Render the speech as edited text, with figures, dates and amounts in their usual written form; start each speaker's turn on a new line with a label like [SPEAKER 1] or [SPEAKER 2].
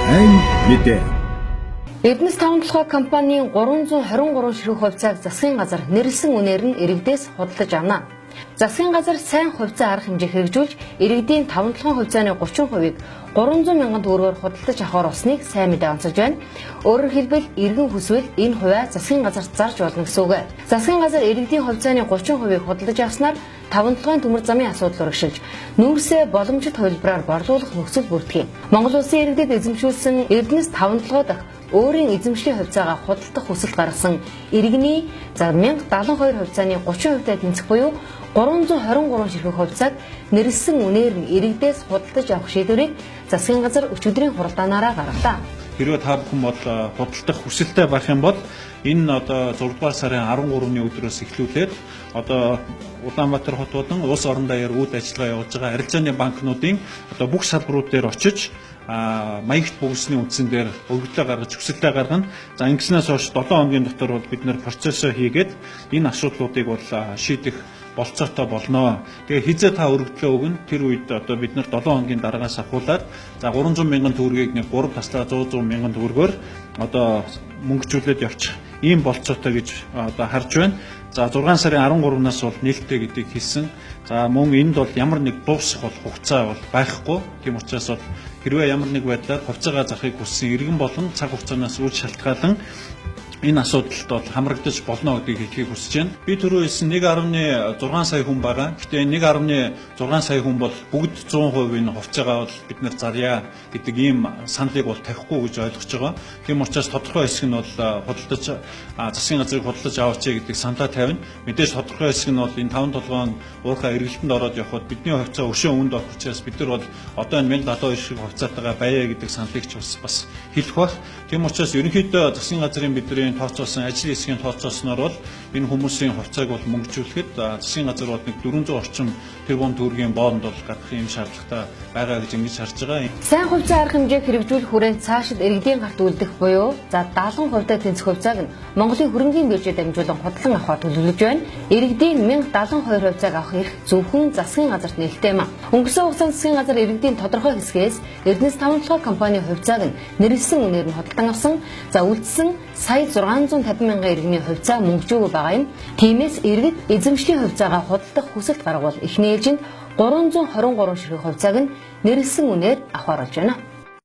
[SPEAKER 1] Сайн мэдээ.
[SPEAKER 2] Эрдэнэс таван толгой компанийн 323 ширхэг хувьцааг засгийн газар нэрлсэн үнээр нь иргэдээс худалдаж авна. Засгийн газар сайн хувьцаа арга хэмжээ хэрэгжүүлж иргэдийн 5-7 хувьцааны 30%-ийг 300 мянган төгрөгөөр худалдаж авахар болсныг сайн мэдээ онцолж байна. Өөрөөр хэлбэл иргэн хүсвэл энэ хувиа засгийн газарт зарж болно гэсэн үг. Засгийн газар иргэдийн хувьцааны 30%-ийг худалдаж авснаар 5-7 төмөр замын асуудал урагшилж нүүрсээ боломжит хувилбараар борлуулах нөхцөл бүрдэх юм. Монгол улсын иргэдэд эзэмшүүлсэн Эрдэнэс 5-7 дахь өөрийн эзэмшлийн хувьцаагаа худалдах хүсэлт гаргасан иргэний 1072 хувьцааны 30%-тай тэнцэх буюу 323 ширхэг хувьцааг нэрлсэн үнээр нь иргэдээс худалдаж авах шийдвэрийг засгийн газар өчигдрийн хуралдаанаараа гаргалаа.
[SPEAKER 3] Хэрвээ та бүхэн бол худалдах хүсэлтэй байх юм бол энэ одоо 6 дугаар сарын 13-ны өдрөөс эхлүүлээд одоо Улаанбаатар хот болон улс орон даяар үйл ажиллагаа явуулж байгаа арилжааны банкнуудын одоо бүх салбарууд дээр очиж маягт бүгсний үндсэн дээр өгөгдлөө гаргаж хүсэлтээ гаргана. За ингэснээс хойш 7 хоногийн дотор бол бид нэр процессоо хийгээд энэ асуудлуудыг бол шийдэх болцоотой болно. Тэгээ хизээ та өргөдлөө өгнө. Тэр үед одоо бид нар 7 хоногийн дараагаас ахуулаад за 300 мянган төгрөгийг нэг 3 таслаа 100 мянган төгрөгөөр одоо мөнгөжүүлээд явчих. Ийм болцоотой гэж одоо харж байна. За 6 сарын 13-наас бол нээлттэй гэдгийг хэлсэн. За мөн энд бол ямар нэг дуусах бол хугацаа бол байхгүй. Тийм учраас бол хэрвээ ямар нэг байдлаар хувьцаагаа зарахыг хүссэн иргэн болон цаг хугацаанаас үл шалтгаалan энэ асуудалд бол хамрагдаж болно гэдгийг хэлхийг хүсэж байна. Би түрүү хэлсэн 1.6 сая хүн байгаа. Гэхдээ 1.6 сая хүн бол бүгд 100% энэ хувьцаагаа бол бид нэр зарья гэдэг ийм саналыг бол тавихгүй гэж ойлгож байгаа. Тийм учраас тодорхой хэсэг нь бол худалдаж засгийн газрыг худалдаж аваач гэдэг саналаа тавина. Мэдээж тодорхой хэсэг нь бол энэ 5-7 уурхай эргэлтэнд ороод явхад бидний хувьцаа өшөө үнд орох учраас бид нар бол одоо энэ 1072 шиг хувьцаатайгаа байя гэдэг саналыг ч бас хэлэх байх. Тийм учраас ерөнхийдөө засгийн газрын бидний тооцоосон ажлын хэсгийн тооцоосноор бол энэ хүмүүсийн хувьцааг бол мөнгөжүүлэхэд засгийн газар бол нэг 400 орчим тэрбум төгрөгийн боонд бол гаргах юм шаардлагатай байгаа гэж ингэж харж байгаа.
[SPEAKER 2] Сайн хувьцаа арга хэмжээг хэрэгжүүлэх хүрээнд цаашид иргэдийн гарт үлдэх буюу за 70% тэнцэх хувьцааг нь Монголын хөрөнгийн биржээр дамжуулан худалдан авахар төлөвлөж байна. Иргэдийн 1072 хувьцааг авах эрх зөвхөн засгийн газарт нээлттэй юм. Өнгөрсөн хугацаанд засгийн газар иргэдийн тодорхой хэсгээс Эрдэнэс 5 компани хувьцааг нь нэрлсэн үнээр нь худалдан авсан. За үлдсэн сая 650 мянган иргэний хувьцаа мөнгөжөөгүй байгаа юм. Тиймээс иргэд эзэмшлийн хувьцаагаа худалдах хүсэлт гаргавал эхний ээлжинд 323 ширхэг хувьцааг нь нэрлсэн үнээр авахар болж байна.